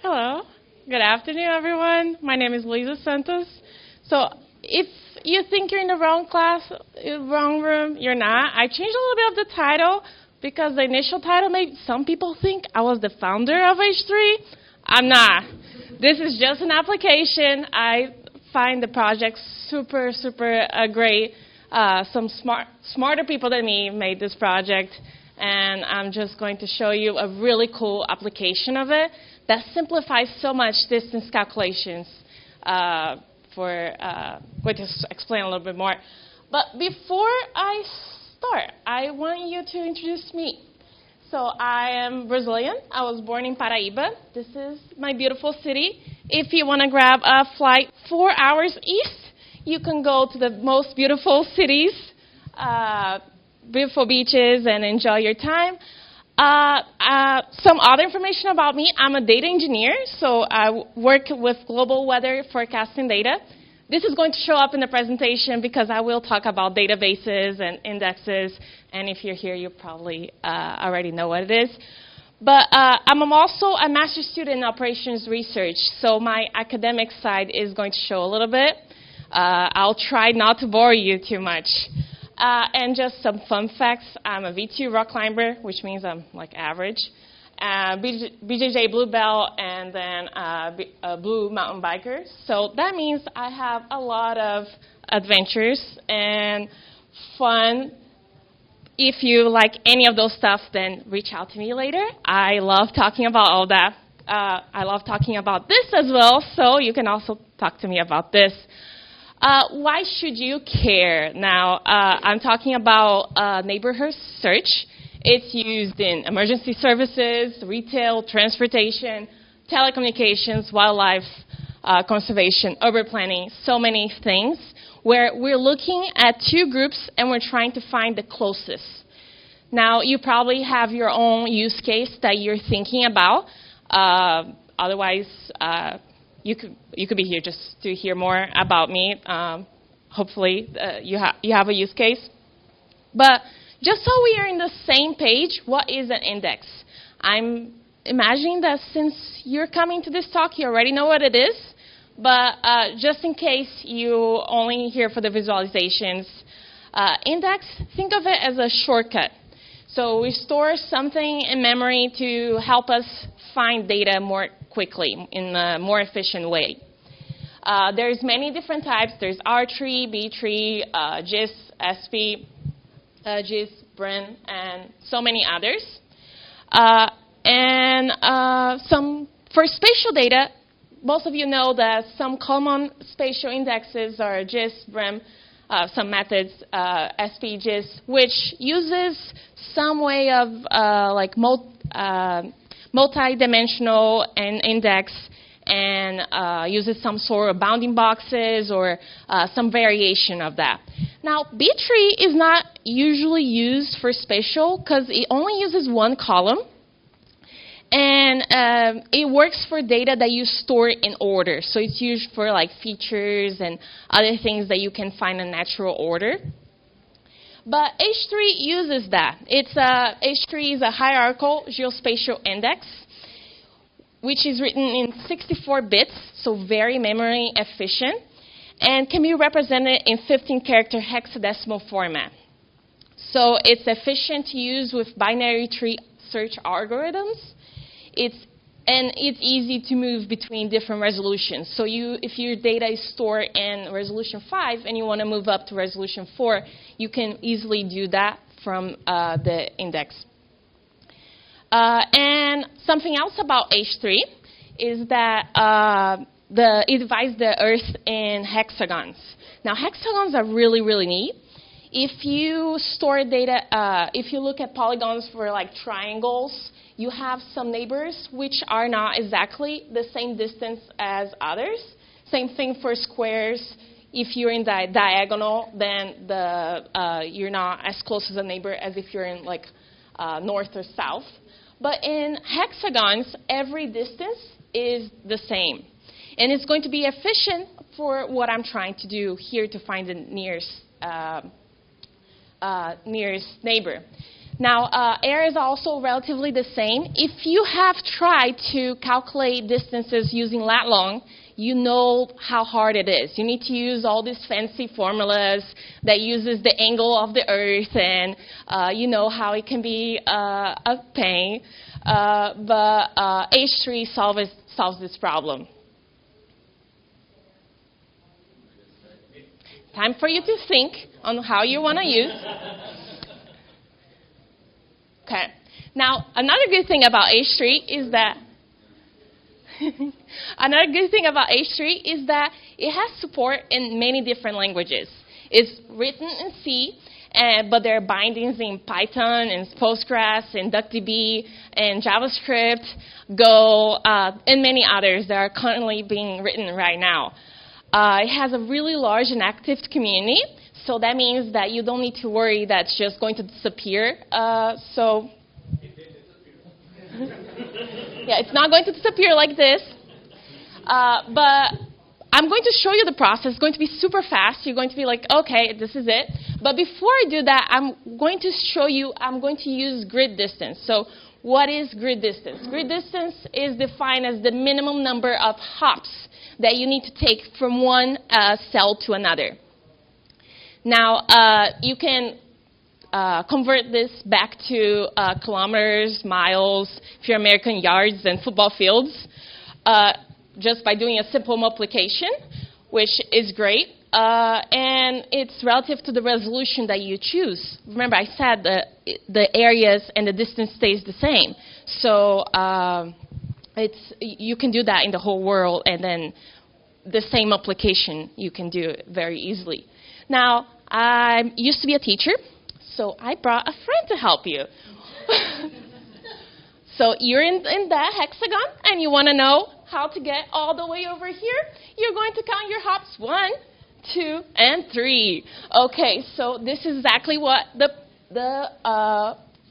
Hello. Good afternoon, everyone. My name is Luisa Santos. So if you think you're in the wrong class, wrong room, you're not. I changed a little bit of the title because the initial title made some people think I was the founder of H3. I'm not. This is just an application. I find the project super great. Some smarter people than me made this project, and I'm just going to show you a really cool application of it that simplifies so much distance calculations. Going to explain a little bit more. But before I start, I want you to introduce me. So I am Brazilian. I was born in Paraíba. This is my beautiful city. If you want to grab a flight 4 hours east, you can go to the most beautiful cities, beautiful beaches, and enjoy your time. Some other information about me. I'm a data engineer, so I work with global weather forecasting data. This is going to show up in the presentation because I will talk about databases and indexes, and if you're here, you probably already know what it is. But I'm also a master's student in operations research, so my academic side is going to show a little bit. I'll try not to bore you too much. And just some fun facts. I'm a V2 rock climber, which means I'm like average. BJJ Blue Belt, and then a Blue Mountain Biker. So that means I have a lot of adventures and fun. If you like any of those stuff, then reach out to me later. I love talking about all that. I love talking about this as well, so you can also talk to me about this. Why should you care? Now, I'm talking about neighborhood search. It's used in emergency services, retail, transportation, telecommunications, wildlife conservation, urban planning, so many things, where we're looking at two groups and we're trying to find the closest. Now, you probably have your own use case that you're thinking about. Otherwise, you could be here just to hear more about me. Hopefully, you have a use case. But just so we are in the same page, what is an index? I'm imagining that since you're coming to this talk, you already know what it is. But just in case you only here for the visualizations, index, think of it as a shortcut. So we store something in memory to help us find data more quickly in a more efficient way. There's many different types. There's R tree, B tree, GIS, SP, GIS, BRIN, and so many others. For spatial data, most of you know that some common spatial indexes are GIS, BRIN, some methods, SP, GIS, which uses some way of multi-dimensional and index, and uses some sort of bounding boxes or some variation of that. Now, B-tree is not usually used for spatial because it only uses one column, and it works for data that you store in order. So it's used for like features and other things that you can find in natural order. But H3 uses that. H3 is a hierarchical geospatial index, which is written in 64 bits, so very memory efficient, and can be represented in 15-character hexadecimal format. So it's efficient to use with binary tree search algorithms. It's easy to move between different resolutions. So if your data is stored in resolution 5 and you want to move up to resolution 4, you can easily do that from the index. And something else about H3 is that it divides the Earth in hexagons. Now, hexagons are really neat. If you store data, if you look at polygons for like triangles, you have some neighbors which are not exactly the same distance as others. Same thing for squares. If you're in the diagonal, then you're not as close as a neighbor as if you're in like north or south. But in hexagons, every distance is the same. And it's going to be efficient for what I'm trying to do here to find the nearest neighbor. Now, air is also relatively the same. If you have tried to calculate distances using lat long, you know how hard it is. You need to use all these fancy formulas that uses the angle of the Earth, and you know how it can be a pain. But H3 solves this problem. Time for you to think on how you want to use. Okay. Now, another good thing about H3 is that it has support in many different languages. It's written in C, but there are bindings in Python and Postgres and DuckDB and JavaScript, Go, and many others that are currently being written right now. It has a really large and active community, so that means that you don't need to worry that it's just going to disappear. Yeah, it's not going to disappear like this. But I'm going to show you the process. It's going to be super fast. You're going to be like, okay, this is it. But before I do that, I'm going to show you, I'm going to use grid distance. So what is grid distance? Grid distance is defined as the minimum number of hops that you need to take from one cell to another. Now, you can convert this back to kilometers, miles, if you're American, yards, and football fields, just by doing a simple multiplication, which is great. And it's relative to the resolution that you choose. Remember, I said that the areas and the distance stays the same. So you can do that in the whole world, and then the same application you can do very easily. Now, I used to be a teacher, so I brought a friend to help you. So you're in that hexagon, and you want to know how to get all the way over here. You're going to count your hops 1, 2, and 3. Okay, so this is exactly what the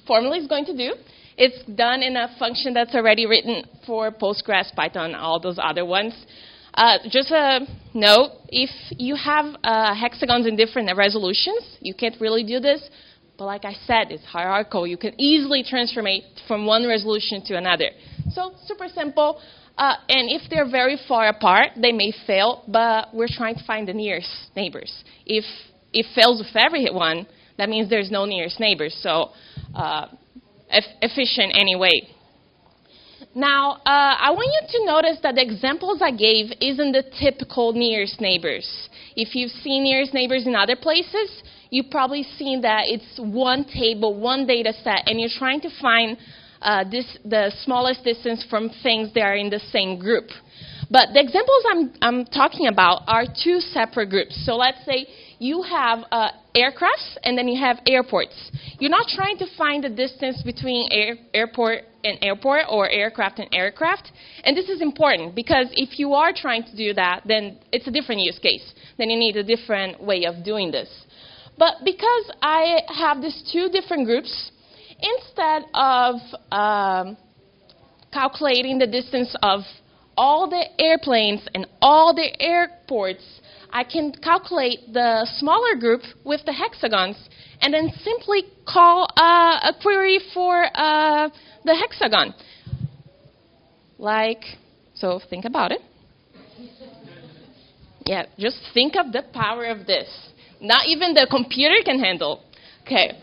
formula is going to do. It's done in a function that's already written for Postgres, Python, all those other ones. Just a note, if you have hexagons in different resolutions, you can't really do this. But like I said, it's hierarchical. You can easily transform it from one resolution to another. So super simple. And if they're very far apart, they may fail, but we're trying to find the nearest neighbors. If it fails with everyone, that means there's no nearest neighbors. So efficient anyway. Now, I want you to notice that the examples I gave isn't the typical nearest neighbors. If you've seen nearest neighbors in other places, you've probably seen that it's one table, one data set, and you're trying to find the smallest distance from things that are in the same group. But the examples I'm talking about are two separate groups. So let's say you have aircrafts and then you have airports. You're not trying to find the distance between airport and airport or aircraft and aircraft. And this is important because if you are trying to do that, then it's a different use case. Then you need a different way of doing this. But because I have these two different groups, instead of calculating the distance of all the airplanes and all the airports, I can calculate the smaller group with the hexagons and then simply call a query for the hexagon. So think about it. Yeah, just think of the power of this. Not even the computer can handle. Okay.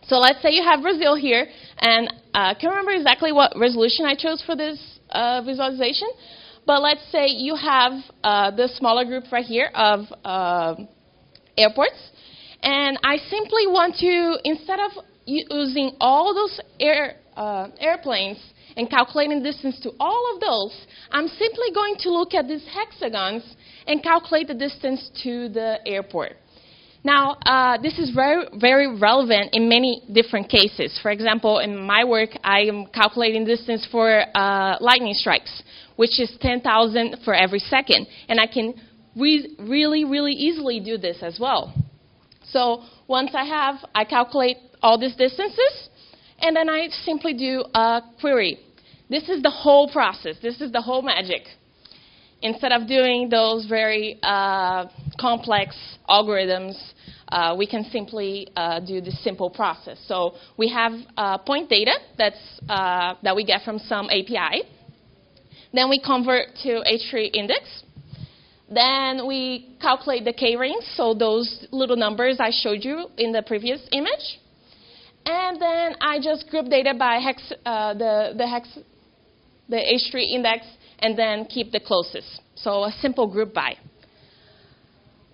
So let's say you have Brazil here, and I can't remember exactly what resolution I chose for this visualization, but let's say you have the smaller group right here of airports, and I simply want to, instead of using all those airplanes and calculating distance to all of those, I'm simply going to look at these hexagons and calculate the distance to the airport. Now, this is very, very relevant in many different cases. For example, in my work, I am calculating distance for lightning strikes, which is 10,000 for every second. And I can really, really easily do this as well. So once I calculate all these distances, and then I simply do a query. This is the whole process. This is the whole magic. instead of doing those very complex algorithms, we can simply do this simple process. So we have point data that we get from some API. Then we convert to H3 index. Then we calculate the k-rings, so those little numbers I showed you in the previous image. And then I just group data by the H3 index, and then keep the closest. So a simple group by.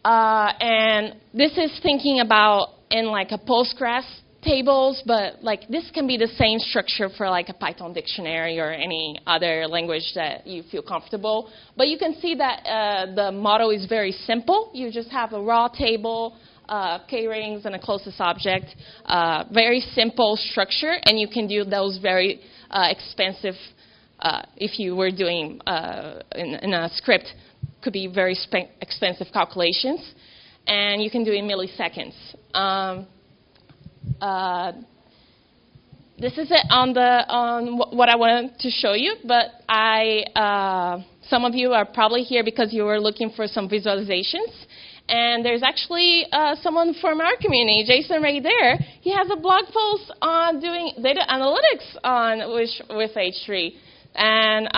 And this is thinking about in like a Postgres tables, but like this can be the same structure for like a Python dictionary or any other language that you feel comfortable. But you can see that the model is very simple. You just have a raw table, k-rings, and a closest object. Very simple structure, and you can do those very expensive, if you were doing in a script, could be very expensive calculations. And you can do it in milliseconds. This is it on what I wanted to show you, but some of you are probably here because you were looking for some visualizations. And there's actually someone from our community, Jason, right there. He has a blog post on doing data analytics with H3. And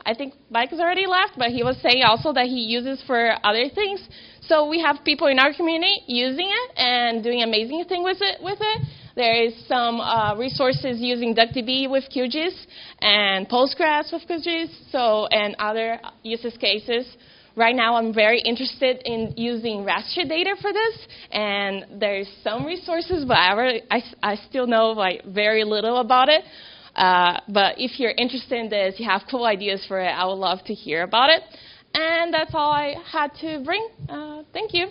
I think Mike has already left, but he was saying also that he uses for other things. So we have people in our community using it and doing amazing things with it. There is some resources using DuckDB with QGIS and Postgres with QGIS, and other use cases. Right now, I'm very interested in using raster data for this, and there's some resources, but I still know like very little about it. But if you're interested in this, you have cool ideas for it, I would love to hear about it. And that's all I had to bring. Thank you.